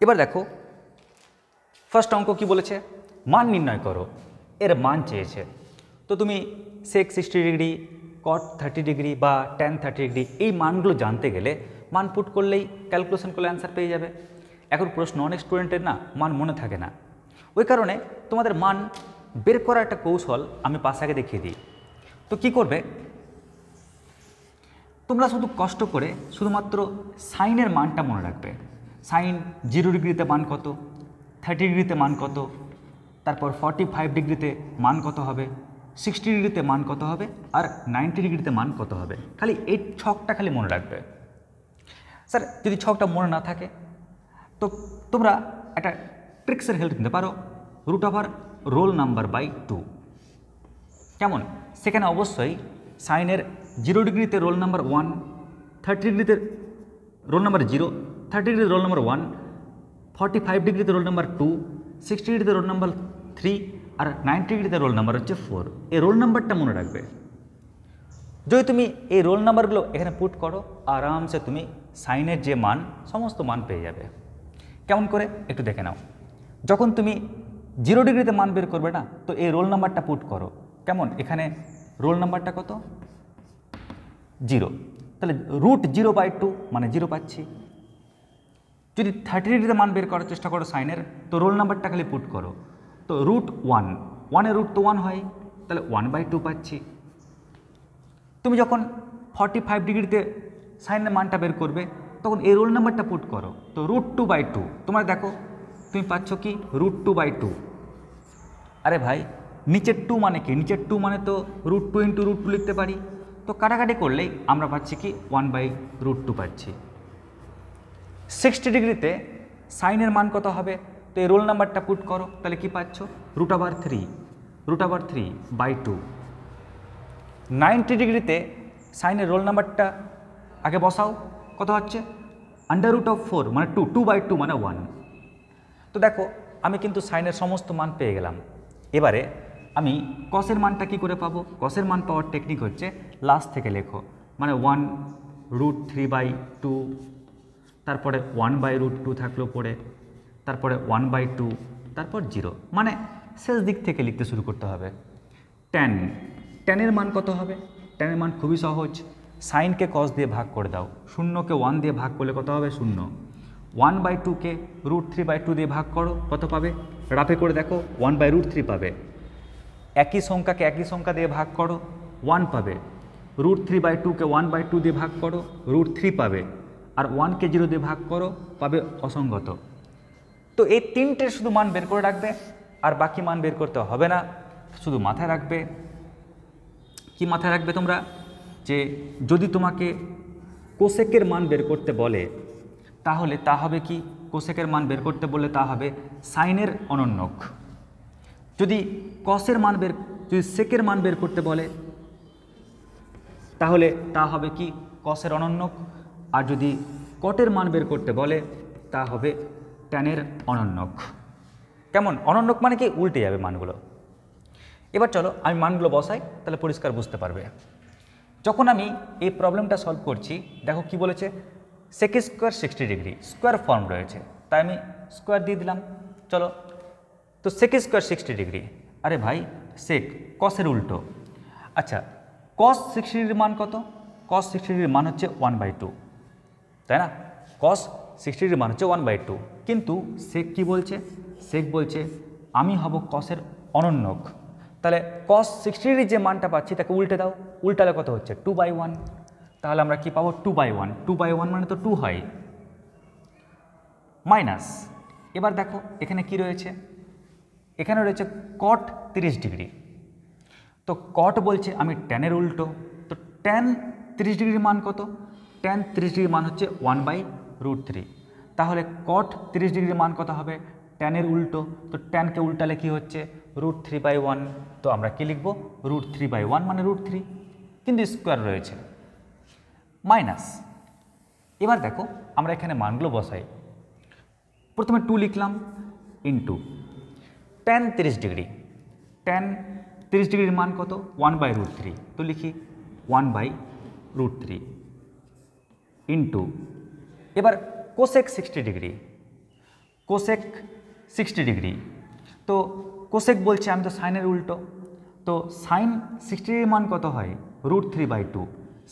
এবার দেখো ফার্স্ট অঙ্ক কি বলেছে, মান নির্ণয় করো, এর মান চেয়েছে। তো তুমি সেক 60 ডিগ্রি, কট 30 ডিগ্রি বা ট্যান 30 ডিগ্রি এই মানগুলো জানতে গেলে মান পুট করলেই ক্যালকুলেশন করলে অ্যান্সার পেয়ে যাবে। এখন প্রশ্ন অনেক স্টুডেন্টের না মান মনে থাকে না, ওই কারণে তোমাদের মান বের করার একটা কৌশল আমি পাশে আগে দেখিয়ে দিই। তো কি করবে, তোমরা শুধু কষ্ট করে শুধুমাত্র সাইনের মানটা মনে রাখবে। সাইন 0 ডিগ্রিতে মান কত, 30 ডিগ্রিতে মান কত, তারপর 45 ডিগ্রিতে মান কত হবে, 60 ডিগ্রিতে মান কত হবে, আর 90 ডিগ্রিতে মান কত হবে। খালি এই ছকটা খালি মনে রাখবে। স্যার যদি ছকটা মনে না থাকে তো তোমরা একটা ট্রিক্সের হেল্প নিতে পারো, √ রোল নাম্বার বাই 2। কেমন, সেখানে অবশ্যই সাইনের 0 ডিগ্রিতে রোল নাম্বার 1, 30 ডিগ্রিতে রোল নাম্বার 0, 30 ডিগ্রিতে রোল নাম্বার 1, 45 ডিগ্রিতে রোল নাম্বার 2, 60 ডিগ্রিতে রোল নাম্বার 3 আর 90 ডিগ্রিতে রোল নাম্বার হচ্ছে 4। এই রোল নাম্বারটা মনে রাখবে। যদি তুমি এই রোল নাম্বারগুলো এখানে পুট করো, আরামসে তুমি সাইনের যে মান সমস্ত মান পেয়ে যাবে। কেমন করে একটু দেখে নাও। যখন তুমি 0 ডিগ্রিতে মান বের করবে না, তো এই রোল নাম্বারটা পুট করো। কেমন, এখানে রোল নাম্বারটা কত, 0, তাহলে √0/2 মানে 0 পাচ্ছি। যদি 30 ডিগ্রিতে মান বের করার চেষ্টা করো সাইনের, তো রোল নাম্বারটা খালি পুট করো। তো √1, 1 রুট তো 1 হয়, তাহলে 1/2 পাচ্ছি। তুমি যখন 45 ডিগ্রিতে সাইনের মানটা বের করবে, তখন এই রোল নাম্বারটা পুট করো। তো √2/2 তোমরা দেখো তুমি পাচ্ছ কি, √2/2। আরে ভাই নিচের 2 মানে কি, নিচের 2 মানে তো √2 × √2 লিখতে পারি। তো কাটাকাটি করলেই আমরা পাচ্ছি কি 1/√2 পাচ্ছি। 60 ডিগ্রিতে সাইনের মান কত হবে, তো এই রোল নাম্বারটা পুট করো, তাহলে কি পাচ্ছ, √3/2। 90 ডিগ্রিতে সাইনের রোল নাম্বারটা আগে বসাও, কত হচ্ছে, √4 মানে 2/2 মানে 1। তো দেখো আমি কিন্তু সাইনের সমস্ত মান পেয়ে গেলাম। এবারে আমি কসের মানটা কি করে পাবো, কসের মান পাওয়ার টেকনিক হচ্ছে লাস্ট থেকে লেখো, মানে 1√3/2, তারপরে 1/√2 থাকলো পরে, তারপরে 1/2, তারপর 0, মানে শেষ দিক থেকে লিখতে শুরু করতে হবে। ট্যানের মান কত হবে, ট্যানের মান খুবই সহজ, সাইনকে কস দিয়ে ভাগ করে দাও, 0কে 1 দিয়ে ভাগ করলে কত হবে 0, 1/2কে √3/2 দিয়ে ভাগ করো, কত পাবে, রাফে করে দেখো 1/√3 পাবে। একই সংখ্যাকে একই সংখ্যা দিয়ে ভাগ করো, 1 পাবে। √3/2কে 1/2 দিয়ে ভাগ করো, √3 পাবে। আর 1কে 0 দিয়ে ভাগ করো, পাবে অসংগত। তো এই তিনটের শুধু মান বের করে রাখবে, আর বাকি মান বের করতে হবে না। শুধু মাথায় রাখবে, কি মাথায় রাখবে তোমরা, যে যদি তোমাকে কোসেকের মান বের করতে বলে, তাহলে তা হবে কি, কোসেকের মান বের করতে বললে তা হবে সাইনের অনন্যক। যদি কসের মান যদি সেকের মান বের করতে বলে, তাহলে তা হবে কি, কসের অনন্যক। আর যদি কটের মান বের করতে বলে, তা হবে ট্যানের অনন্যক। কেমন, অনন্যক মানে কি, উল্টে যাবে মানগুলো। এবার চলো আমি মানগুলো বসাই, তাহলে পরিষ্কার বুঝতে পারবে। যখন আমি এই প্রবলেমটা সলভ করছি, দেখো কি বলেছে, sec square 60 degree, square form রয়েছে, তাই আমি স্কোয়ার দিয়ে দিলাম। চলো, তো সেক স্কোয়ার 60 ডিগ্রি, আরে ভাই সেক কসের উল্টো। আচ্ছা, কস 60 ডিগ্রির মান কত, কস 60 ডিগ্রির মান হচ্ছে 1/2, তাই না, কস 60 ডিগ্রির মান হচ্ছে 1/2। কিন্তু সেক কি বলছে, সেক বলছে আমি হব কসের অনন্যক। তাহলে কস 60 ডিগ্রির যে মানটা পাচ্ছি তাকে উল্টে দাও, উল্টালে কত হচ্ছে 2/1। তাহলে আমরা কি পাবো, 2/1, 2/1 মানে তো 2 হয়, মাইনাস। এবার দেখো এখানে কি রয়েছে, এখানে রয়েছে কট 30 ডিগ্রি। তো কট বলছে আমি ট্যানের উল্টো, তো ট্যান 30 ডিগ্রির মান কত, ট্যান 30 ডিগ্রির মান হচ্ছে 1/√3। তাহলে কট 30 ডিগ্রির মান কত হবে, ট্যানের উল্টো, তো ট্যানকে উল্টালে কি হচ্ছে √3/1। তো আমরা কি লিখব, √3/1 মানে √3, কিন্তু স্কোয়ার রয়েছে, মাইনাস। এবার দেখো আমরা এখানে মানগুলো বসাই। প্রথমে 2 লিখলাম, ইন্টু ট্যান 30 ডিগ্রি, ট্যান 30 ডিগ্রির মান কত, 1/√3, তো লিখি 1/√3 ইন্টু, এবার কোসেক 60 ডিগ্রি, কোসেক 60 ডিগ্রি। তো কোসেক বলছে, আমি তো সাইনের উল্টো, তো সাইন 60 ডিগ্রির মান কত হয়? √3/2।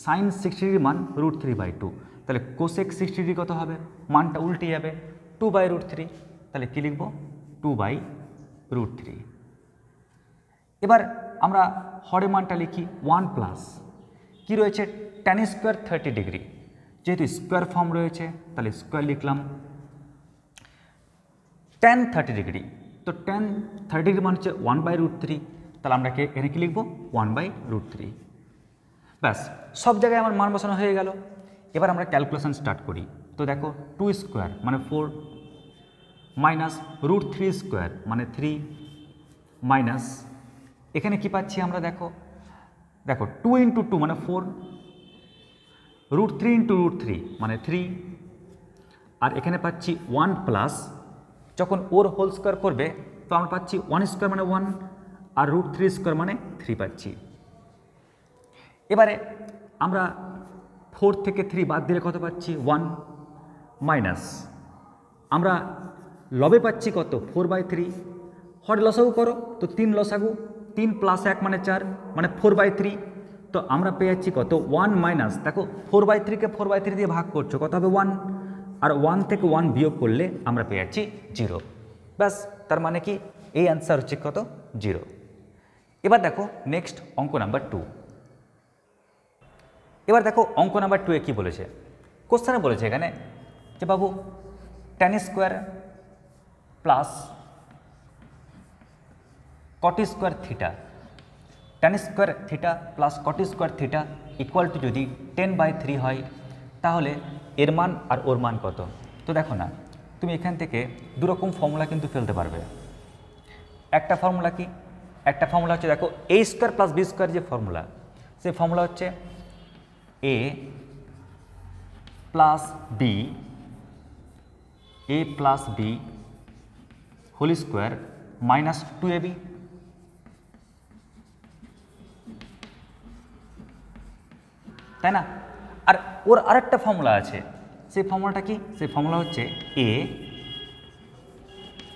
সাইন 60 ডিগ্রির মান √3/2। তাহলে কোসেক 60 ডিগ্রি কত হবে? মানটা উল্টে যাবে, 2/√3। তাহলে কী লিখব? 2/√3। এবার আমরা হরের মানটা লিখি 1 প্লাস কী রয়েছে? tan স্কোয়ার 30 ডিগ্রি, যেহেতু স্কোয়ার ফর্ম রয়েছে তাহলে স্কোয়ার লিখলাম, tan 30 ডিগ্রি। তো tan 30 ডিগ্রি মান হচ্ছে 1/√3। তাহলে আমরা এখানে কি লিখব? 1/√3। ব্যাস, সব জায়গায় আমার মান বসানো হয়ে গেল। এবার আমরা ক্যালকুলেশন স্টার্ট করি। তো দেখো 2 স্কোয়ার মানে 4 মাইনাস √3 স্কোয়ার মানে 3 মাইনাস এখানে কি পাচ্ছি আমরা? দেখো 2 × 2 মানে 4, √3 × √3 মানে 3, আর এখানে পাচ্ছি 1 প্লাস, যখন ওর হোল স্কোয়ার করবে তো আমরা পাচ্ছি 1 স্কোয়ার মানে 1 আর √3 স্কোয়ার মানে 3 পাচ্ছি। এবারে আমরা 4 থেকে 3 বাদ দিলে কত পাচ্ছি? 1 মাইনাস আমরা লবে পাচ্ছি কত? 4/3। হরে লসাগু করো তো 3 লসাগু, 3 প্লাস 1 মানে 4 মানে 4/3। তো আমরা পেয়ে যাচ্ছি কত? 1 মাইনাস, দেখো 4/3কে 4/3 দিয়ে ভাগ করছো, কত হবে? 1। আর 1 থেকে 1 বিয়োগ করলে আমরা পেয়ে যাচ্ছি 0। ব্যাস, তার মানে কি এই অ্যান্সার হচ্ছে কত? 0। এবার দেখো নেক্সট অঙ্ক নাম্বার 2। এবার দেখো অঙ্ক নাম্বার 2 এ কী বলেছে? কোশ্চেনে বলেছে এখানে যে বাবু tan square plus cot square theta, tan square theta plus cot square theta equal two যদি 10/3 হয়, তাহলে এর মান আর ওর মান কত? তো দেখো না, তুমি এখান থেকে দুরকম ফর্মুলা কিন্তু ফেলতে পারবে। একটা ফর্মুলা কি? একটা ফর্মুলা হচ্ছে দেখো a square plus B square, যে ফর্মুলা, সেই ফর্মুলা হচ্ছে a plus B, a plus B whole square minus 2ab। তাই না? আর ওর আরেকটা ফর্মুলা আছে, সেই ফর্মুলাটা কি? সেই ফর্মুলা হচ্ছে a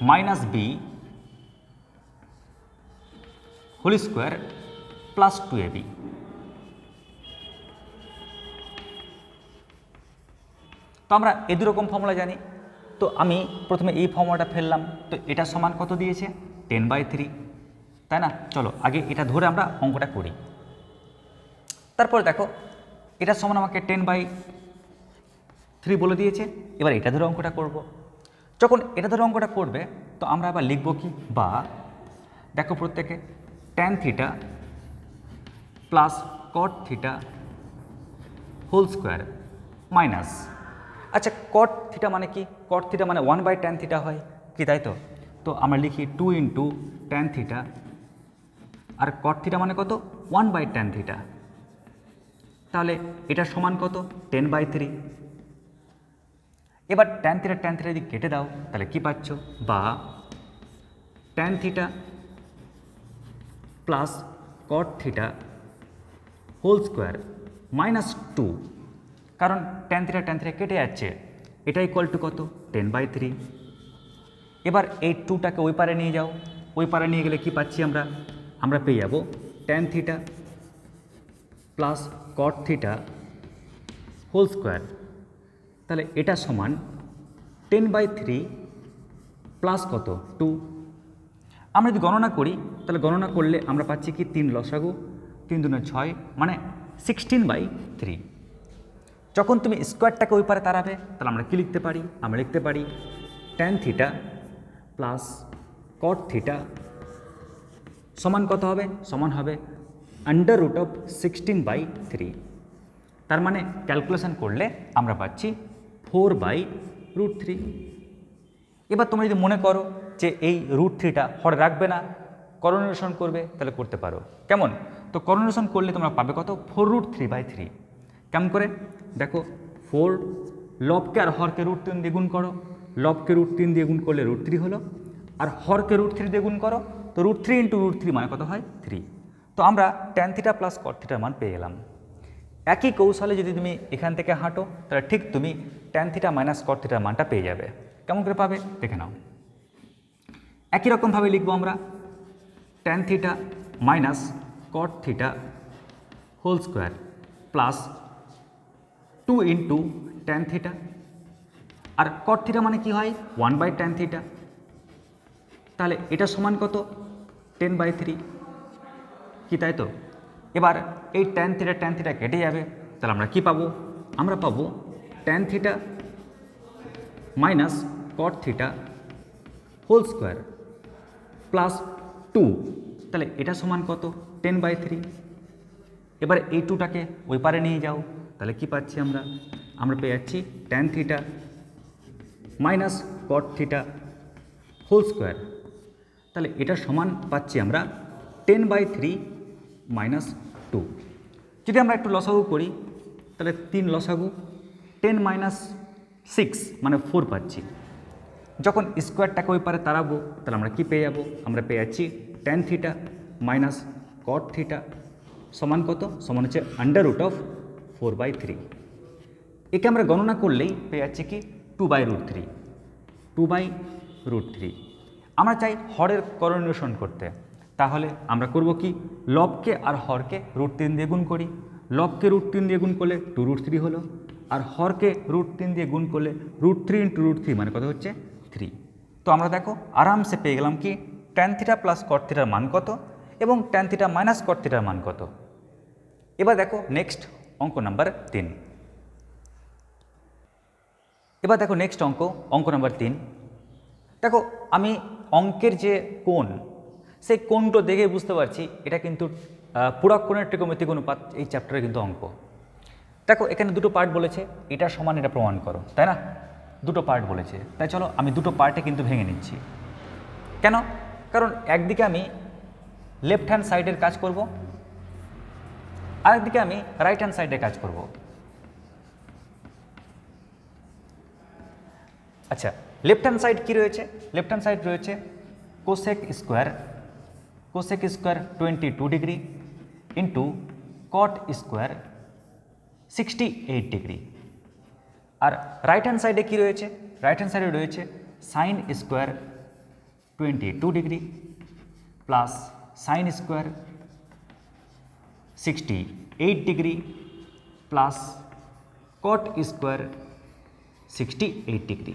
minus B whole square plus 2ab। তো আমরা এই দুরকম ফর্মুলা জানি। তো আমি প্রথমে এই ফর্মুলাটা ফেললাম, তো এটা সমান কত দিয়েছে? 10/3, তাই না? চলো আগে এটা ধরে আমরা অঙ্কটা করি। তারপর দেখো এটা সমান আমাকে 10/3 বলে দিয়েছে। এবার এটা ধরে অঙ্কটা করব। যখন এটা ধরে অঙ্কটা করবে তো আমরা আবার লিখব কি? বা দেখো প্রত্যেকে tan theta plus cot theta whole square minus, আচ্ছা cot থিটা মানে কি? cot থিটা মানে 1/tan থিটা হয় কি, তাই তো? তো আমরা লিখি 2 × tan থিটা, আর cot থিটা মানে কত? 1/tan theta. তাহলে এটা সমান কত? 10/3। এবার tan থিটা যদি কেটে দাও তাহলে কি পাচ্ছ? বা tan theta plus cot theta whole square minus 2, কারণ tan থিটা কেটে যাচ্ছে, এটা ইকুয়াল টু কত? 10/3। এবার এই 2টাকে ওই পারে নিয়ে যাও, ওই পারে নিয়ে গেলে কি পাচ্ছি আমরা? আমরা পেয়ে যাব tan theta plus cot theta whole square. তাহলে এটা সমান 10/3 প্লাস কত? 2। আমরা যদি গণনা করি তাহলে গণনা করলে আমরা পাচ্ছি কি? 3 লসাগু, 3 × 6 মানে 16/3। যখন তুমি স্কোয়ারটাকে ওই পারে তাড়াবে তাহলে আমরা কি লিখতে পারি? আমরা লিখতে পারি tan theta plus cot theta সমান কত হবে? সমান হবে √16/3। তার মানে ক্যালকুলেশন করলে আমরা পাচ্ছি 4/√3। এবার তোমরা যদি মনে করো যে এই √3টা হরে রাখবে না, করণীয়সন করবে, তাহলে করতে পারো। কেমন? তো করণীয়সন করলে তোমরা পাবে কত? 4√3/3। কেমন করে? দেখো 4 লবকে আর হরকে √3 দিয়ে গুণ করো, লবকে √3 দিয়ে গুণ করলে √3 হলো, আর হরকে √3 দিয়ে গুণ করো তো √3 × √3 মানে কত হয়? 3। তো আমরা tan থিটা প্লাস cot থিটার মান পেয়ে গেলাম। একই কৌশলে যদি তুমি এখান থেকে হাঁটো তাহলে ঠিক তুমি tan থিটা মাইনাস cot থিটার মানটা পেয়ে যাবে। কেমন করে পাবে দেখে নাও। একই রকমভাবে লিখবো আমরা tan theta minus cot theta whole square plus 2 into tan theta, আর cot থিটা মানে কি হয় 1/tan থিটা, তাহলে এটা সমান কত 10/3 কি, তাই তো। এবার এই tan থিটা কেটে যাবে, তাহলে আমরা কি পাবো, আমরা পাবো tan theta minus cot theta whole square plus 2, তাহলে এটা সমান কত 10/3। এবার এই 2টাকে ওই পারে নিয়ে যাও, তাহলে কি পাচ্ছি আমরা পেয়ে যাচ্ছি tan theta minus cot theta whole square, তাহলে এটা সমান পাচ্ছি আমরা 10/3 মাইনাস 2। যদি আমরা একটু লসাগু করি তাহলে 3 লসাগু 10 মাইনাস 6 মানে 4 পাচ্ছি। যখন স্কোয়ারটাকে ওই পারে তাড়াবো তাহলে আমরা কি পেয়ে যাব, আমরা পেয়ে যাচ্ছি tan theta minus cot theta সমান কত, সমান হচ্ছে √4/3। একে আমরা গণনা করলেই পেয়ে যাচ্ছি কি 2/√3। 2/√3 আমরা চাই হরের করণীয়সন করতে, তাহলে আমরা করব কি লবকে আর হরকে √3 দিয়ে গুণ করি। লবকে √3 দিয়ে গুণ করলে 2√3 হলো, আর হরকে √3 দিয়ে গুণ করলে √3 × √3 মানে কত হচ্ছে 3। তো আমরা দেখো আরামসে পেয়ে গেলাম কি tan থিটা প্লাস cot থিটার মান কত এবং tan থিটা মাইনাস cot থিটার মান কত। এবার দেখো নেক্সট অঙ্ক নাম্বার 3। এবার দেখো নেক্সট অঙ্ক নাম্বার 3। দেখো আমি অঙ্কের যে কোণ সেই কোণটা দেখে বুঝতে পারছি এটা কিন্তু পুরক কোণের ত্রিকোণমিতিক অনুপাত এই চ্যাপ্টারে কিন্তু অঙ্ক। দেখো এখানে দুটো পার্ট বলেছে, এটা সমান এটা প্রমাণ করো, তাই না, দুটো পার্ট বলেছে, তাই চলো আমি দুটো পার্টে কিন্তু ভেঙে নিচ্ছি। কেন, কারণ একদিকে আমি লেফট হ্যান্ড সাইডের কাজ করব, আরেকদিকে আমি রাইট হ্যান্ড সাইডে কাজ করব। আচ্ছা, লেফট হ্যান্ড সাইড কী রয়েছে, লেফট হ্যান্ড সাইড রয়েছে cosec square 22 degree into cot square 68 degree. আর রাইট হ্যান্ড সাইডে কী রয়েছে, রাইট হ্যান্ড সাইডে রয়েছে sine square 22 degree plus sine square 68 degree plus cot square 68 degree.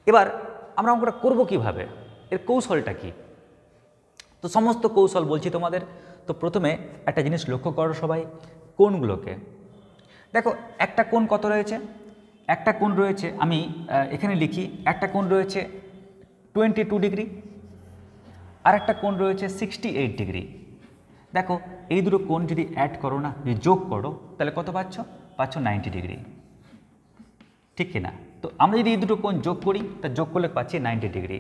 এবার আমরা অঙ্কটা করব কিভাবে, এর কৌশলটা কি, তো সমস্ত কৌশল বলছি তোমাদের। তো প্রথমে একটা জিনিস লক্ষ্য করো সবাই, কোণগুলোকে দেখো। একটা কোণ কত রয়েছে, একটা কোণ রয়েছে আমি এখানে লিখি, একটা কোণ রয়েছে 22 ডিগ্রি আর একটা কোণ রয়েছে 68 ডিগ্রি। দেখো এই দুটো কোণ যদি অ্যাড করো না, যদি যোগ করো তাহলে কত পাচ্ছ, 90 ডিগ্রি, ঠিক কিনা। তো আমরা যদি এই দুটো কোণ যোগ করি তা যোগ করলে পাচ্ছি 90 ডিগ্রি।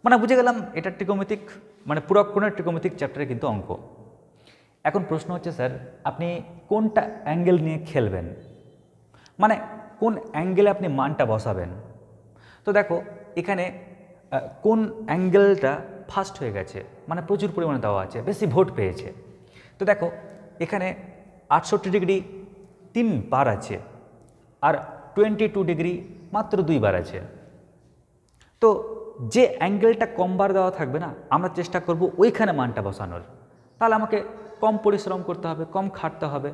মানে বুঝে গেলাম এটা ত্রিকোণমিতিক মানে পুরক কোণের ত্রিকোণমিতিক চ্যাপ্টারে কিন্তু অঙ্ক। এখন প্রশ্ন হচ্ছে স্যার আপনি কোনটা অ্যাঙ্গেল নিয়ে খেলবেন, মানে কোন অ্যাঙ্গেলে আপনি মানটা বসাবেন। তো দেখো এখানে কোন অ্যাঙ্গেলটা ফার্স্ট হয়ে গেছে, মানে প্রচুর পরিমাণে দেওয়া আছে, বেশি ভোট পেয়েছে। তো দেখো এখানে 68 ডিগ্রি 3 বার আছে আর 22 ডিগ্রি মাত্র 2 বার আছে। তো যে অ্যাঙ্গেলটা কম বার দেওয়া থাকবে না, আমরা চেষ্টা করব ওইখানে মানটা বসানোর। তাহলে আমাকে কম পরিশ্রম করতে হবে, কম খাটতে হবে,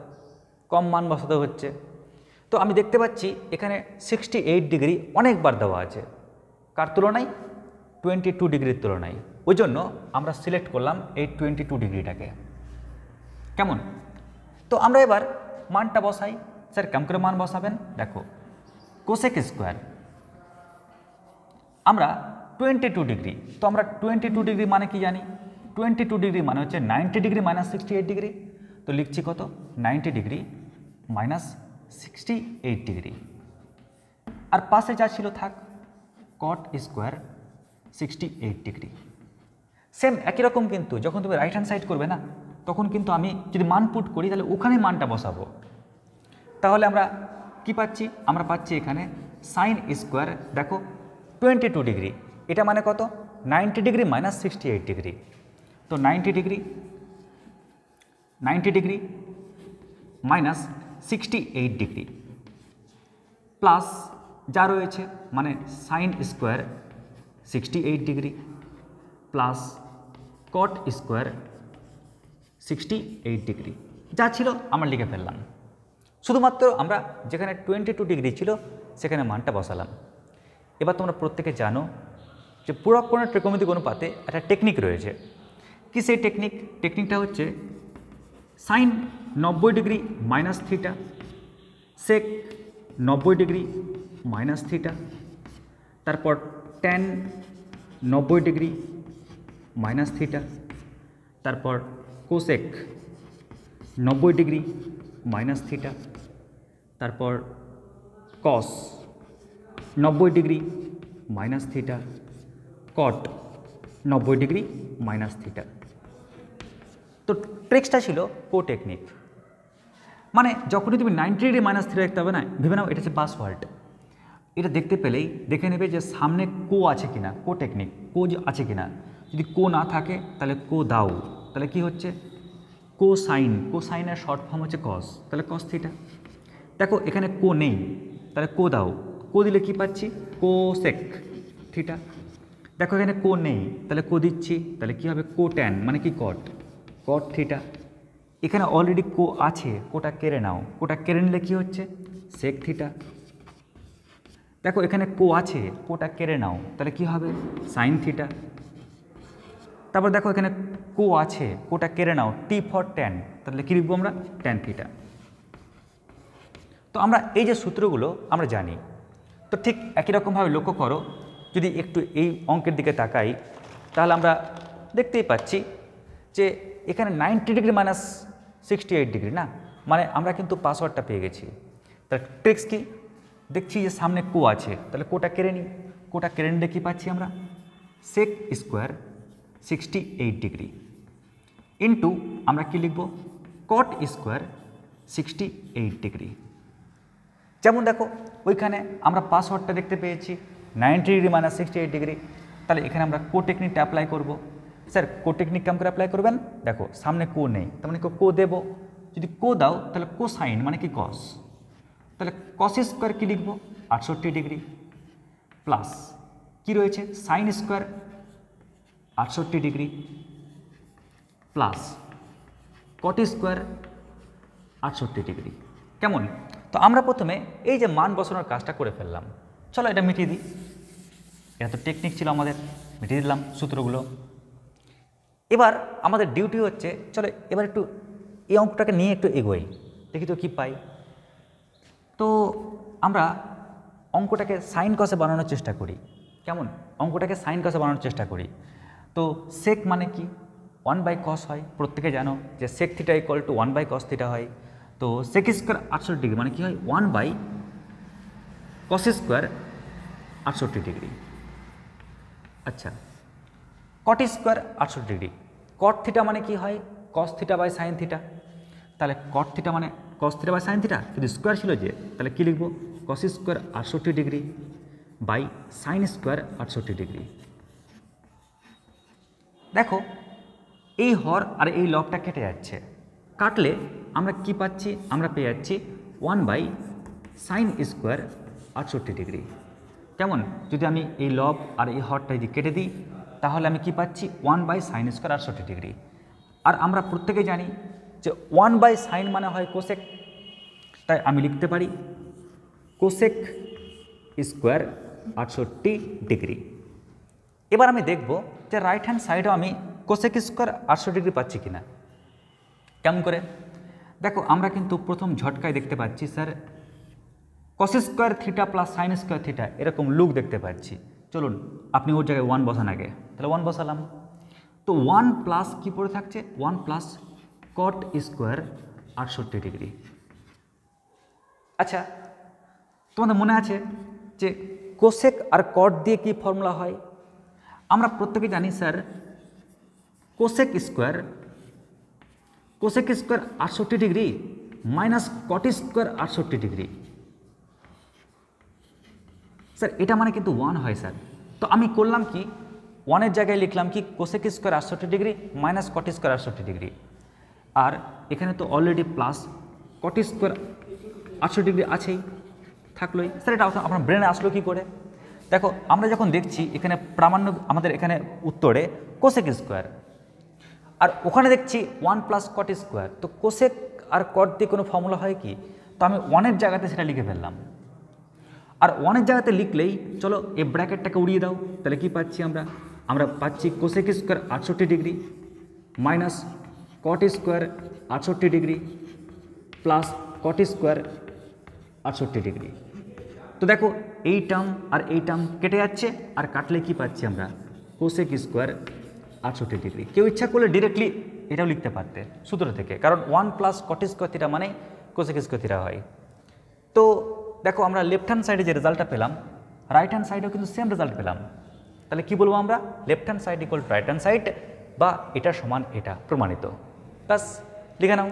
কম মান বসাতে হচ্ছে। তো আমি দেখতে পাচ্ছি এখানে 68 ডিগ্রি অনেকবার দেওয়া আছে, কার তুলনায় 22 ডিগ্রির তুলনায়। ওই জন্য আমরা সিলেক্ট করলাম এই 22 ডিগ্রিটাকে। কেমন, তো আমরা এবার মানটা বসাই। স্যার কেমন করে মান বসাবেন, দেখো কোসেক স্কোয়ার আমরা 22 ডিগ্রি, তো আমরা 22 ডিগ্রি মানে কি জানি, 22 ডিগ্রি মানে হচ্ছে 90 ডিগ্রি মাইনাস 68 ডিগ্রি। তো লিখছি কত 90 ডিগ্রি মাইনাস 68 ডিগ্রি, আর পাশে যা ছিল থাক cot স্কোয়ার 68 ডিগ্রি। সেম একই রকম কিন্তু যখন তুমি রাইট হ্যান্ড সাইড করবে না, তখন কিন্তু আমি যদি মান পুট করি তাহলে ওখানে মানটা বসাবো। তাহলে আমরা কি পাচ্ছি, আমরা পাচ্ছি এখানে সাইন স্কোয়ার দেখো 22 ডিগ্রি, এটা মানে কত 90 ডিগ্রি মাইনাস 68 ডিগ্রি। তো 90 ডিগ্রি মাইনাস 68 ডিগ্রি প্লাস যা রয়েছে মানে sign square 68 degree plus cot square 68 degree যা ছিল আমরা লিখে ফেললাম। শুধুমাত্র আমরা যেখানে 22 ডিগ্রি ছিল সেখানে মানটা বসালাম। এবার তোমরা প্রত্যেকে জানো যে পূরক কোণের ত্রিকোণমিতিক অনুপাতে একটা টেকনিক রয়েছে। কি সেই টেকনিকটা হচ্ছে সাইন 90 ডিগ্রি মাইনাস থিটা, সেক 90 ডিগ্রি মাইনাস থিটা, তারপর ট্যান 90 ডিগ্রি মাইনাস থিটা, তারপর কোসেক 90 ডিগ্রি মাইনাস থিটা, তারপর কস 90 ডিগ্রি মাইনাস থিটা, কট 90 ডিগ্রি মাইনাস থিটা। তো ট্রিক্সটা ছিল কো টেকনিক, মানে যখনই তুমি 90 ডিগ্রি মাইনাস থিটা দেখতে হবে না, ভেবে নাও এটা হচ্ছে পাসওয়ার্ড। এটা দেখতে পেলেই দেখে নেবে যে সামনে কো আছে কিনা, কো টেকনিক কো আছে কিনা। যদি কো না থাকে তাহলে কো দাও, তাহলে কি হচ্ছে কো সাইনের শর্ট ফর্ম হচ্ছে কস, তাহলে কস থিটা। দেখো এখানে কো নেই, তাহলে কো দাও, কো দিলে কি পাচ্ছি কো সেক থিটা। দেখো এখানে কো নেই, তাহলে কো দিচ্ছি, তাহলে কি হবে কো ট্যান মানে কি কট থিটা। এখানে অলরেডি কো আছে, কোটা কেড়ে নাও, কোটা কেড়ে নিলে কী হচ্ছে সেক থিটা। দেখো এখানে কো আছে, কোটা কেড়ে নাও, তাহলে কি হবে সাইন থিটা। তারপর দেখো এখানে কো আছে, কোটা কেড়ে নাও, টি ফর ট্যান, তাহলে কী লিখবো আমরা ট্যান থিটা। তো আমরা এই যে সূত্রগুলো আমরা জানি। তো ঠিক একই রকমভাবে লক্ষ্য করো, যদি একটু এই অঙ্কের দিকে তাকাই তাহলে আমরা দেখতেই পাচ্ছি যে এখানে 90 ডিগ্রি মাইনাস 68 ডিগ্রি না, মানে আমরা কিন্তু পাসওয়ার্ডটা পেয়ে গেছি। তার ট্রিক্স কি, দেখছি যে সামনে কো আছে, তাহলে কোটা কেড়ে নিই, কোটা কেড়ে নিলে কী পাচ্ছি আমরা সেক স্কোয়ার 68 ডিগ্রি ইন্টু আমরা কি লিখব কট স্কোয়ার 68 ডিগ্রি। যেমন দেখো ওইখানে আমরা পাসওয়ার্ডটা দেখতে পেয়েছি 90 ডিগ্রি মাইনাস 68 ডিগ্রি, তাহলে এখানে আমরা কো টেকনিকটা অ্যাপ্লাই করব। স্যার কো টেকনিক কেমন করে অ্যাপ্লাই করবেন, দেখো সামনে কো নেই, তার মানে কো দেব, যদি কো দাও তাহলে কো সাইন মানে কি কস, তাহলে কস স্কোয়ার কী লিখব 68 ডিগ্রি প্লাস কি রয়েছে sine square 68 degree plus cot square 68 degree. কেমন? তো আমরা প্রথমে এই যে মান বসানোর কাজটা করে ফেললাম, চলো এটা মিটিয়ে দিই। এটা তো টেকনিক ছিল আমাদের, মিটিয়ে দিলাম সূত্রগুলো। এবার আমাদের ডিউটি হচ্ছে চলো এবার একটু এই অঙ্কটাকে নিয়ে একটু এগোই, দেখি তো কী পাই। তো আমরা অঙ্কটাকে সাইন কসে বানানোর চেষ্টা করি। কেমন? অঙ্কটাকে সাইন কসে বানানোর চেষ্টা করি। তো সেক মানে কি 1/cos হয়, প্রত্যেকে জানো যে sec theta equal to 1/cos theta হয়। তো সেক স্কোয়ার 68 ডিগ্রি মানে কি হয় 1/cos স্কোয়ার 68 ডিগ্রি। আচ্ছা, cot square 68 degree, cot theta মানে কি হয় cos theta by sine theta, তাহলে কট থিটা মানে cos theta by sine theta, যদি স্কোয়ার ছিল যে তাহলে কী লিখব cos square 68 degree by sine square 68 degree. দেখো এই হর আর এই লবটা কেটে যাচ্ছে, কাটলে আমরা কি পাচ্ছি, আমরা পেয়ে যাচ্ছি 1/sin স্কোয়ার 68 ডিগ্রি। কেমন? যদি আমি এই লব আর এই হরটা যদি কেটে দিই তাহলে আমি কি পাচ্ছি 1/sin স্কোয়ার 68 ডিগ্রি। আর আমরা প্রত্যেকে জানি যে 1/sin মানে হয় কোসেক, তাই আমি লিখতে পারি কোসেক স্কোয়ার 68 ডিগ্রি। এবার আমি দেখব যে রাইট হ্যান্ড সাইডেও আমি কোসেক স্কোয়ার 68 ডিগ্রি পাচ্ছি কিনা। কেমন করে? দেখো আমরা কিন্তু প্রথম ঝটকায় দেখতে পাচ্ছি sir cos square theta plus sine square theta এরকম লুক দেখতে পাচ্ছি। চলুন আপনি ওর জায়গায় 1 বসান আগে, তাহলে 1 বসালাম। তো 1 প্লাস কী পড়ে থাকছে 1 প্লাস কট স্কোয়ার 68 ডিগ্রি। আচ্ছা, তোমাদের মনে আছে যে কোসেক আর কট দিয়ে কি ফর্মুলা হয়? আমরা প্রত্যেকে জানি sir cosec square 68 degree minus cot square 68 degree. Sir এটা মানে কিন্তু 1 হয় স্যার। তো আমি করলাম কি 1-এর জায়গায় লিখলাম কি cosec square 68 degree minus cot square 68 degree, আর এখানে তো already plus cot square 68 degree আছেই, থাকলোই। স্যার এটা আপনার ব্রেনে আসলো কী করে? দেখো আমরা যখন দেখছি এখানে প্রামাণ্য আমাদের এখানে উত্তরে কোসেক স্কোয়ার, আর ওখানে দেখছি 1 প্লাস কট স্কোয়ার। তো কোসেক আর কট দিয়ে কোনো ফর্মুলা হয় কি? তো আমি 1-এর জায়গাতে সেটা লিখে ফেললাম। আর 1-এর জায়গাতে লিখলেই চলো এই ব্র্যাকেটটাকে উড়িয়ে দাও, তাহলে কি পাচ্ছি আমরা পাচ্ছি cosec square 68 degree minus cot square 68 degree plus cot square 68 degree. তো দেখো এই টার্ম আর এই টার্ম কেটে যাচ্ছে, আর কাটলে কি পাচ্ছি আমরা? Cosec square 68 degree. কেউ ইচ্ছা করলে ডিরেক্টলি এটাও লিখতে পারতে সূত্র থেকে, কারণ 1 প্লাস কট স্কোয়ার থিটা মানে কোসেক স্কোয়ার থিটা হয়। তো দেখো আমরা লেফট হ্যান্ড সাইডে যে রেজাল্টটা পেলাম, রাইট হ্যান্ড সাইডেও কিন্তু সেম রেজাল্ট পেলাম। তাহলে কি বলবো আমরা? Left hand side equal to right hand side, বা এটা সমান এটা, প্রমাণিত। ব্যাস লিখে নাও।